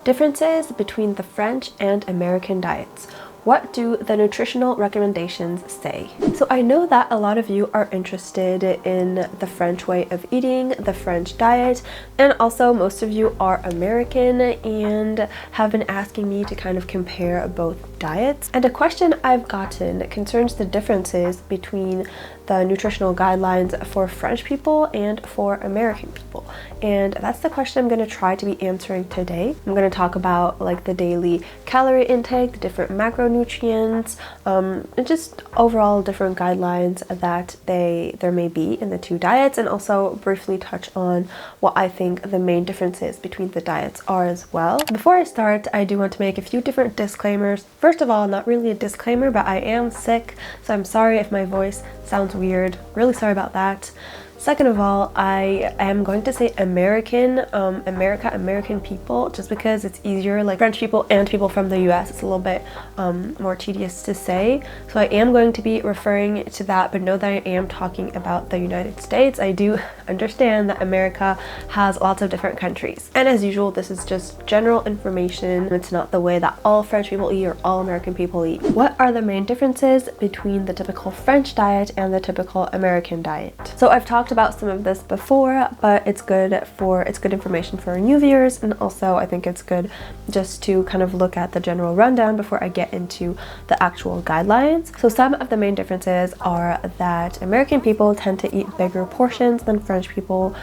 Differences between the French and American diets. What do the nutritional recommendations say? So I know that a lot of you are interested in the French way of eating, the French diet, and also most of you are American and have been asking me to kind of compare both diets. And a question I've gotten concerns the differences between the nutritional guidelines for French people and for American people. And that's the question I'm going to try to be answering today. I'm going to talk about like the daily calorie intake, the different macronutrients, and just overall different guidelines that there may be in the two diets, and also briefly touch on what I think the main differences between the diets are as well. Before I start, I do want to make a few different disclaimers. First of all, not really a disclaimer, but I am sick, so I'm sorry if my voice sounds weird. Really sorry about that. Second of all, I am going to say American, American people, just because it's easier, like French people and people from the US, it's a little bit more tedious to say. So I am going to be referring to that, but know that I am talking about the United States. I do understand that America has lots of different countries. And as usual, this is just general information. It's not the way that all French people eat or all American people eat. What are the main differences between the typical French diet and the typical American diet? So I've talked about some of this before, but it's good information for new viewers, and also I think it's good just to kind of look at the general rundown before I get into the actual guidelines. So some of the main differences are that American people tend to eat bigger portions than French people.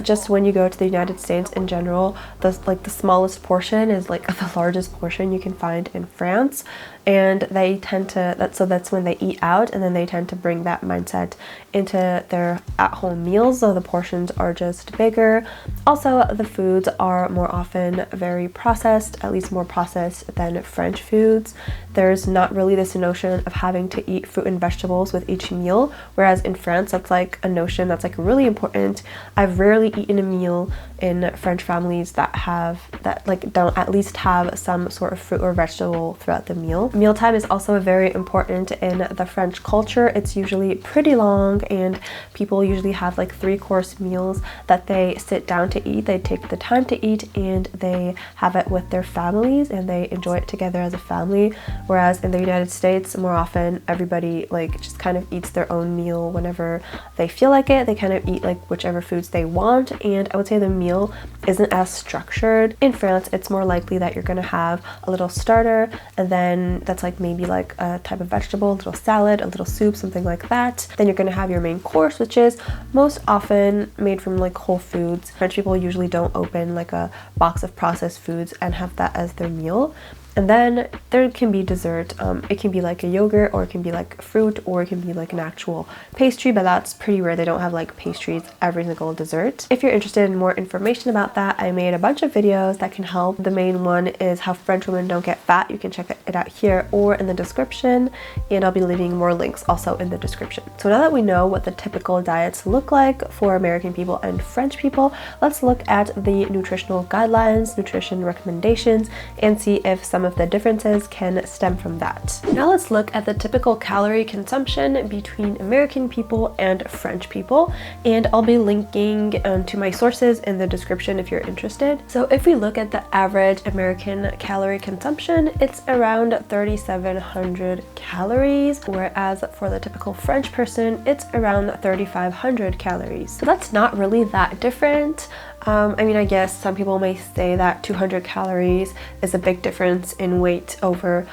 Just when you go to the United States in general, the smallest portion is like the largest portion you can find in France, and they tend to that's when they eat out, and then they tend to bring that mindset into their at-home meals, so the portions are just bigger. Also, the foods are more often very processed, at least more processed than French foods. There's not really this notion of having to eat fruit and vegetables with each meal, whereas in France that's like a notion that's like really important. I've rarely eaten a meal in French families that don't at least have some sort of fruit or vegetable throughout the meal. Mealtime is also very important in the French culture. It's usually pretty long, and people usually have like 3-course meals that they sit down to eat. They take the time to eat, and they have it with their families, and they enjoy it together as a family. Whereas in the United States, more often everybody like just kind of eats their own meal whenever they feel like it. They kind of eat like whichever foods they want, and I would say the meal isn't as structured. In France, it's more likely that you're going to have a little starter, and then that's like maybe like a type of vegetable, a little salad, a little soup, something like that. Then you're going to have your main course, which is most often made from like whole foods. French people usually don't open like a box of processed foods and have that as their meal. And then there can be dessert. It can be like a yogurt, or it can be like fruit, or it can be like an actual pastry, but that's pretty rare. They don't have like pastries every single dessert. If you're interested in more information about that, I made a bunch of videos that can help. The main one is how French women don't get fat. You can check it out here or in the description, and I'll be leaving more links also in the description. So now that we know what the typical diets look like for American people and French people, let's look at the nutritional guidelines, nutrition recommendations, and see if some of the differences can stem from that. Now let's look at the typical calorie consumption between American people and French people, and I'll be linking to my sources in the description if you're interested. So if we look at the average American calorie consumption, it's around 3,700 calories, whereas for the typical French person, it's around 3,500 calories. So that's not really that different. I mean, I guess some people may say that 200 calories is a big difference in weight over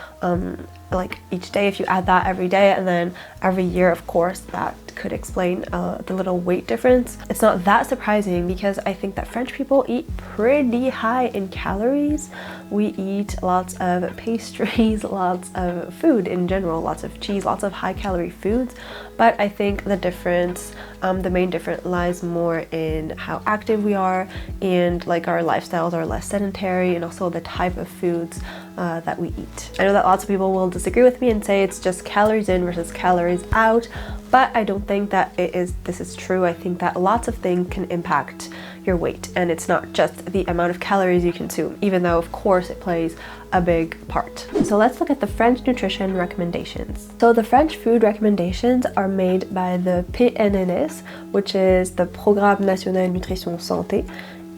like each day if you add that every day, and then every year, of course, that could explain the little weight difference. It's not that surprising because I think that French people eat pretty high in calories. We eat lots of pastries, lots of food in general, lots of cheese, lots of high calorie foods, but I think the difference, the main difference lies more in how active we are, and like our lifestyles are less sedentary, and also the type of foods that we eat. I know that lots of people will disagree with me and say it's just calories in versus calories out, but I don't think that this is true. I think that lots of things can impact your weight, and it's not just the amount of calories you consume, even though of course it plays a big part. So let's look at the French nutrition recommendations. So the French food recommendations are made by the PNNS, which is the Programme National Nutrition Santé,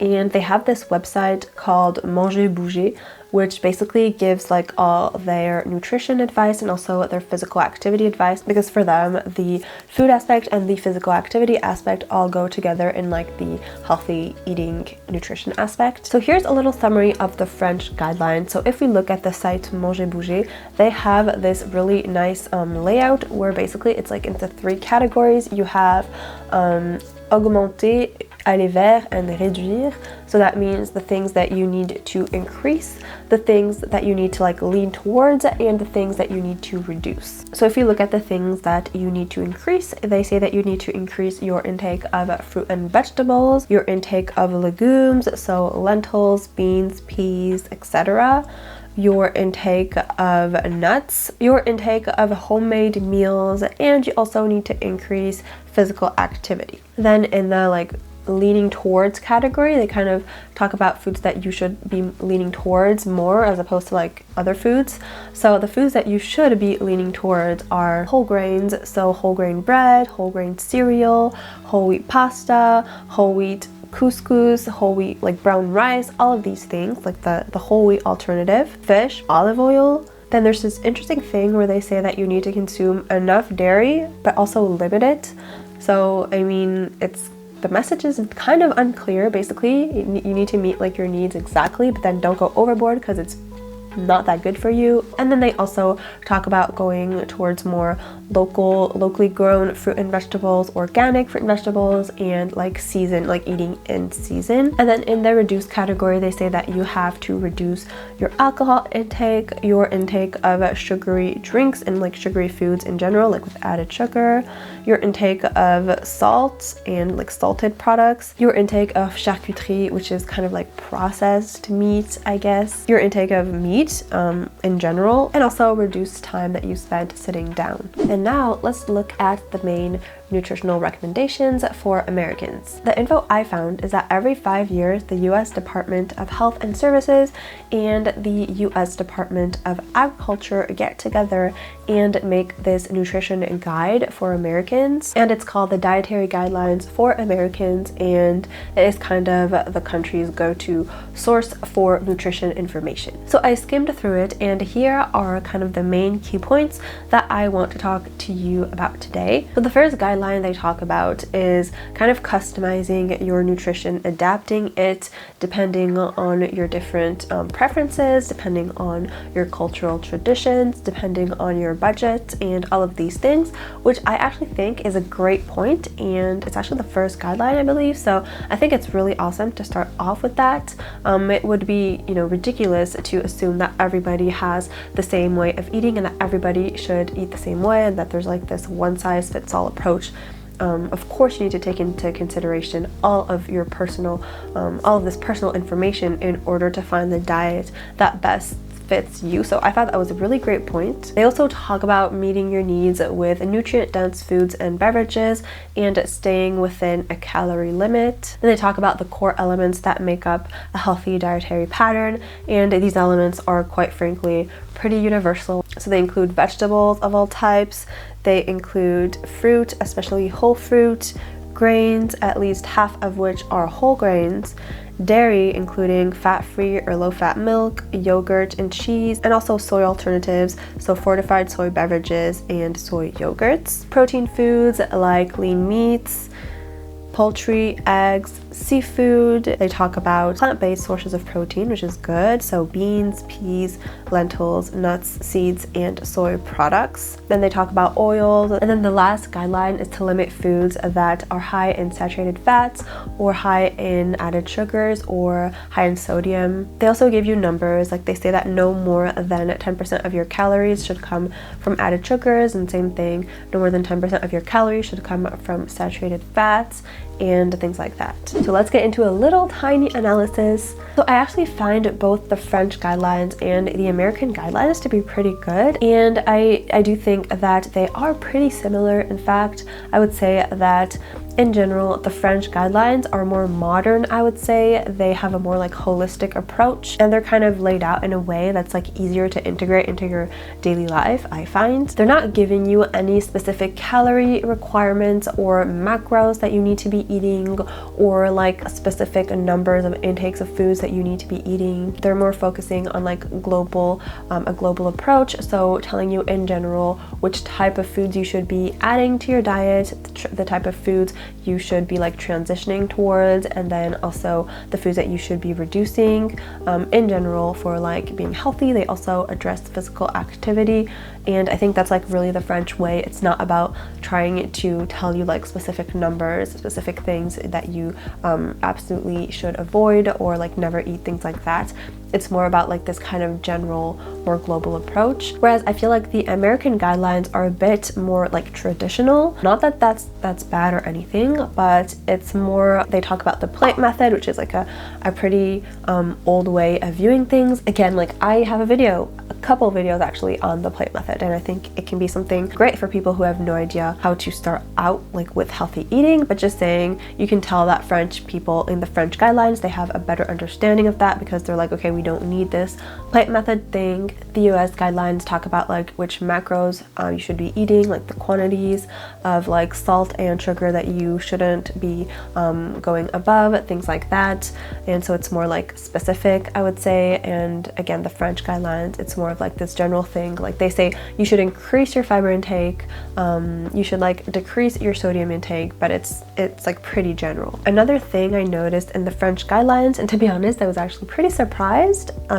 and they have this website called Manger Bouger, which basically gives like all their nutrition advice and also their physical activity advice, because for them the food aspect and the physical activity aspect all go together in like the healthy eating nutrition aspect. So here's a little summary of the French guidelines. So if we look at the site Manger Bouger, they have this really nice layout where basically it's like into 3 categories. You have augmenter, aller vers, and réduire. So that means the things that you need to increase, the things that you need to like lean towards, and the things that you need to reduce. So if you look at the things that you need to increase, they say that you need to increase your intake of fruit and vegetables, your intake of legumes, so lentils, beans, peas, etc., your intake of nuts, your intake of homemade meals, and you also need to increase physical activity. Then in the like leaning towards category, they kind of talk about foods that you should be leaning towards more as opposed to like other foods. So the foods that you should be leaning towards are whole grains, so whole grain bread, whole grain cereal, whole wheat pasta, whole wheat couscous, whole wheat like brown rice, all of these things, like the whole wheat alternative, fish, olive oil. Then there's this interesting thing where they say that you need to consume enough dairy but also limit it. So I mean, the message is kind of unclear. Basically you need to meet like your needs exactly, but then don't go overboard because it's not that good for you. And then they also talk about going towards more locally grown fruit and vegetables, organic fruit and vegetables, and like eating in season. And then in the reduced category, they say that you have to reduce your alcohol intake, your intake of sugary drinks and like sugary foods in general, like with added sugar, your intake of salt and like salted products, your intake of charcuterie, which is kind of like processed meat, I guess, your intake of meat in general, and also reduce time that you spent sitting down. And now let's look at the main nutritional recommendations for Americans. The info I found is that every 5 years, the U.S. Department of Health and Services and the U.S. Department of Agriculture get together and make this nutrition guide for Americans, and it's called the Dietary Guidelines for Americans, and it is kind of the country's go-to source for nutrition information. So I skimmed through it, and here are kind of the main key points that I want to talk to you about today. So the first guideline they talk about is kind of customizing your nutrition, adapting it depending on your different preferences, depending on your cultural traditions, depending on your budget, and all of these things, which I actually think is a great point, and it's actually the first guideline, I believe. So I think it's really awesome to start off with that. It would be, ridiculous to assume that everybody has the same way of eating and that everybody should eat the same way, and that there's like this one-size-fits-all approach. Of course, you need to take into consideration all of this personal information in order to find the diet that best fits you. So I thought that was a really great point. They also talk about meeting your needs with nutrient-dense foods and beverages and staying within a calorie limit. Then they talk about the core elements that make up a healthy dietary pattern, and these elements are quite frankly pretty universal. So they include vegetables of all types, they include fruit, especially whole fruit, grains, at least half of which are whole grains, dairy, including fat-free or low-fat milk, yogurt, and cheese, and also soy alternatives, so fortified soy beverages and soy yogurts. Protein foods like lean meats, poultry, eggs, seafood. They talk about plant-based sources of protein, which is good, so beans, peas, lentils, nuts, seeds, and soy products. Then they talk about oils, and then the last guideline is to limit foods that are high in saturated fats or high in added sugars or high in sodium. They also give you numbers, like they say that no more than 10% of your calories should come from added sugars, and same thing, no more than 10% of your calories should come from saturated fats and things like that. So let's get into a little tiny analysis. So I actually find both the French guidelines and the American guidelines to be pretty good, and I do think that they are pretty similar. In fact, I would say that In general, the French guidelines are more modern, I would say. They have a more like holistic approach, and they're kind of laid out in a way that's like easier to integrate into your daily life, I find. They're not giving you any specific calorie requirements or macros that you need to be eating, or like specific numbers of intakes of foods that you need to be eating. They're more focusing on like a global approach, so telling you in general which type of foods you should be adding to your diet, the type of foods you should be like transitioning towards, and then also the foods that you should be reducing. In general, for like being healthy, they also address physical activity, and I think that's like really the French way. It's not about trying to tell you like specific numbers, specific things that you absolutely should avoid, or like never eat, things like that. It's more about like this kind of general, more global approach. Whereas I feel like the American guidelines are a bit more like traditional. Not that that's bad or anything, but it's more, they talk about the plate method, which is like a pretty old way of viewing things. Again, like I have a couple videos actually on the plate method, and I think it can be something great for people who have no idea how to start out like with healthy eating. But just saying, you can tell that French people in the French guidelines, they have a better understanding of that, because they're like, okay, we don't need this plate method thing. The US guidelines talk about like which macros you should be eating, like the quantities of like salt and sugar that you shouldn't be going above, things like that. And so it's more like specific, I would say. And again, the French guidelines, it's more of like this general thing. Like they say you should increase your fiber intake, you should like decrease your sodium intake, but it's like pretty general. Another thing I noticed in the French guidelines, and to be honest, I was actually pretty surprised,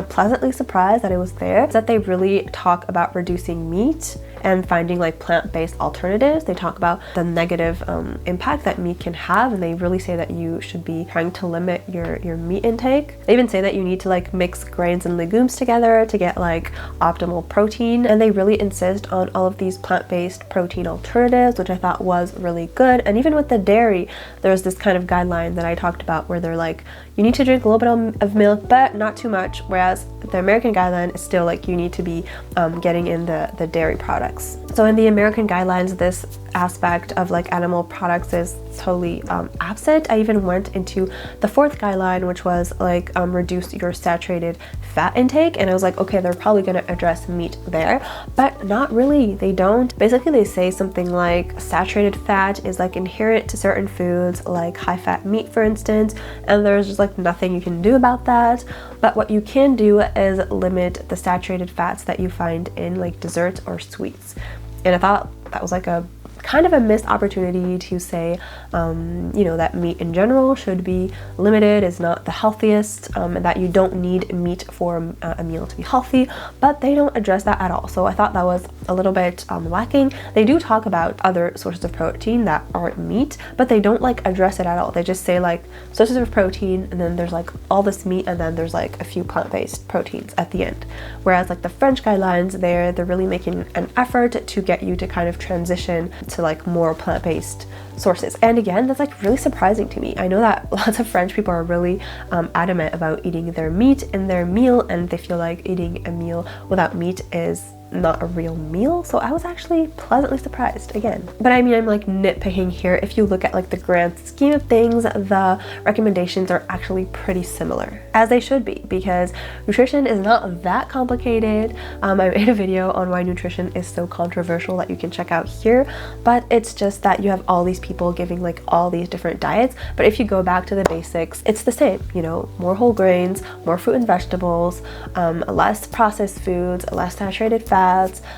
pleasantly surprised that it was there, is that they really talk about reducing meat and finding like plant-based alternatives. They talk about the negative impact that meat can have, and they really say that you should be trying to limit your meat intake. They even say that you need to like mix grains and legumes together to get like optimal protein, and they really insist on all of these plant-based protein alternatives, which I thought was really good. And even with the dairy, there's this kind of guideline that I talked about where they're like, you need to drink a little bit of milk, but not too much, whereas the American guideline is still like you need to be getting in the dairy products. So in the American guidelines, this aspect of like animal products is totally absent. I even went into the fourth guideline, which was like reduce your saturated fat intake, and I was like, okay, they're probably going to address meat there, but not really. They don't. Basically, they say something like saturated fat is like inherent to certain foods, like high fat meat, for instance, and there's just like nothing you can do about that. But what you can do is limit the saturated fats that you find in like desserts or sweets. And I thought that was like a kind of a missed opportunity to say, you know, that meat in general should be limited, is not the healthiest, and that you don't need meat for a meal to be healthy, but they don't address that at all. So I thought that was a little bit lacking. They do talk about other sources of protein that aren't meat, but they don't like address it at all. They just say like sources of protein, and then there's like all this meat, and then there's like a few plant-based proteins at the end. Whereas like the French guidelines, they're really making an effort to get you to kind of transition to like more plant-based sources. And again, that's like really surprising to me. I know that lots of French people are really adamant about eating their meat in their meal, and they feel like eating a meal without meat is not a real meal. So I was actually pleasantly surprised again. But I mean, I'm like nitpicking here. If you look at like the grand scheme of things, the recommendations are actually pretty similar, as they should be, because nutrition is not that complicated. I made a video on why nutrition is so controversial that you can check out here, but it's just that you have all these people giving like all these different diets, but if you go back to the basics, it's the same, you know, more whole grains, more fruit and vegetables, less processed foods, less saturated fats,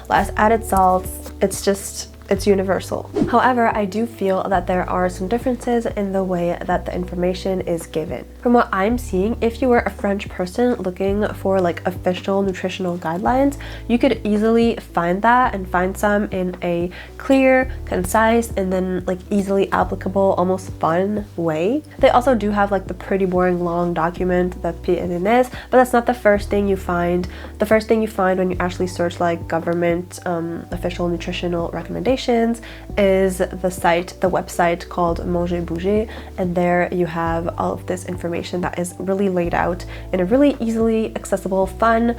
less added salts. It's universal. However, I do feel that there are some differences in the way that the information is given. From what I'm seeing, if you were a French person looking for like official nutritional guidelines, you could easily find that and find some in a clear, concise, and then like easily applicable, almost fun way. They also do have like the pretty boring long document, the PNNS, but that's not the first thing you find. The first thing you find when you actually search like government official nutritional recommendations recommendations is the website called Manger Bouger, and there you have all of this information that is really laid out in a really easily accessible, fun,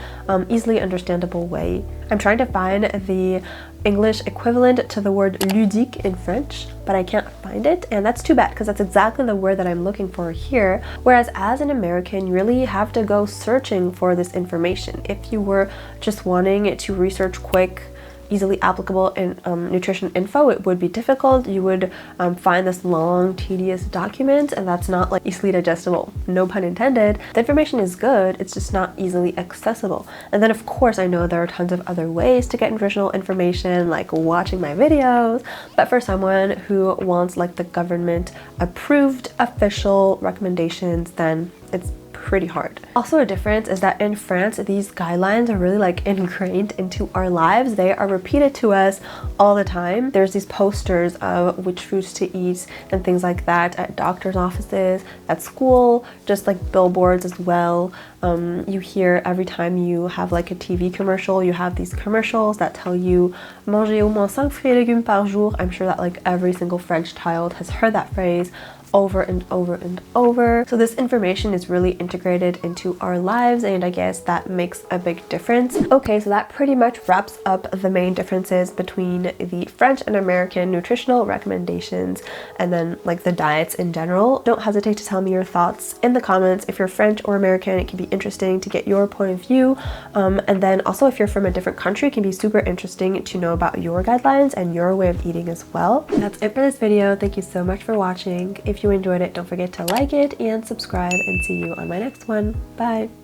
easily understandable way. I'm trying to find the English equivalent to the word ludique in French, but I can't find it, and that's too bad because that's exactly the word that I'm looking for here. Whereas as an American, you really have to go searching for this information. If you were just wanting to research quick, easily applicable in nutrition info, it would be difficult. You would find this long, tedious document, and that's not like easily digestible. No pun intended. The information is good, it's just not easily accessible. And then of course I know there are tons of other ways to get nutritional information, like watching my videos, but for someone who wants like the government approved official recommendations, then it's pretty hard. Also, a difference is that in France, these guidelines are really like ingrained into our lives. They are repeated to us all the time. There's these posters of which foods to eat and things like that at doctor's offices, at school, just like billboards as well. You hear every time you have like a TV commercial, you have these commercials that tell you manger au moins 5 fruits et légumes par jour. I'm sure that like every single French child has heard that phrase over and over and over. So this information is really integrated into our lives, and I guess that makes a big difference. Okay, so that pretty much wraps up the main differences between the French and American nutritional recommendations and then like the diets in general. Don't hesitate to tell me your thoughts in the comments. If you're French or American, it can be interesting to get your point of view. And then also if you're from a different country, it can be super interesting to know about your guidelines and your way of eating as well. That's it for this video. Thank you so much for watching. If you enjoyed it, don't forget to like it and subscribe, and see you on my next one. Bye!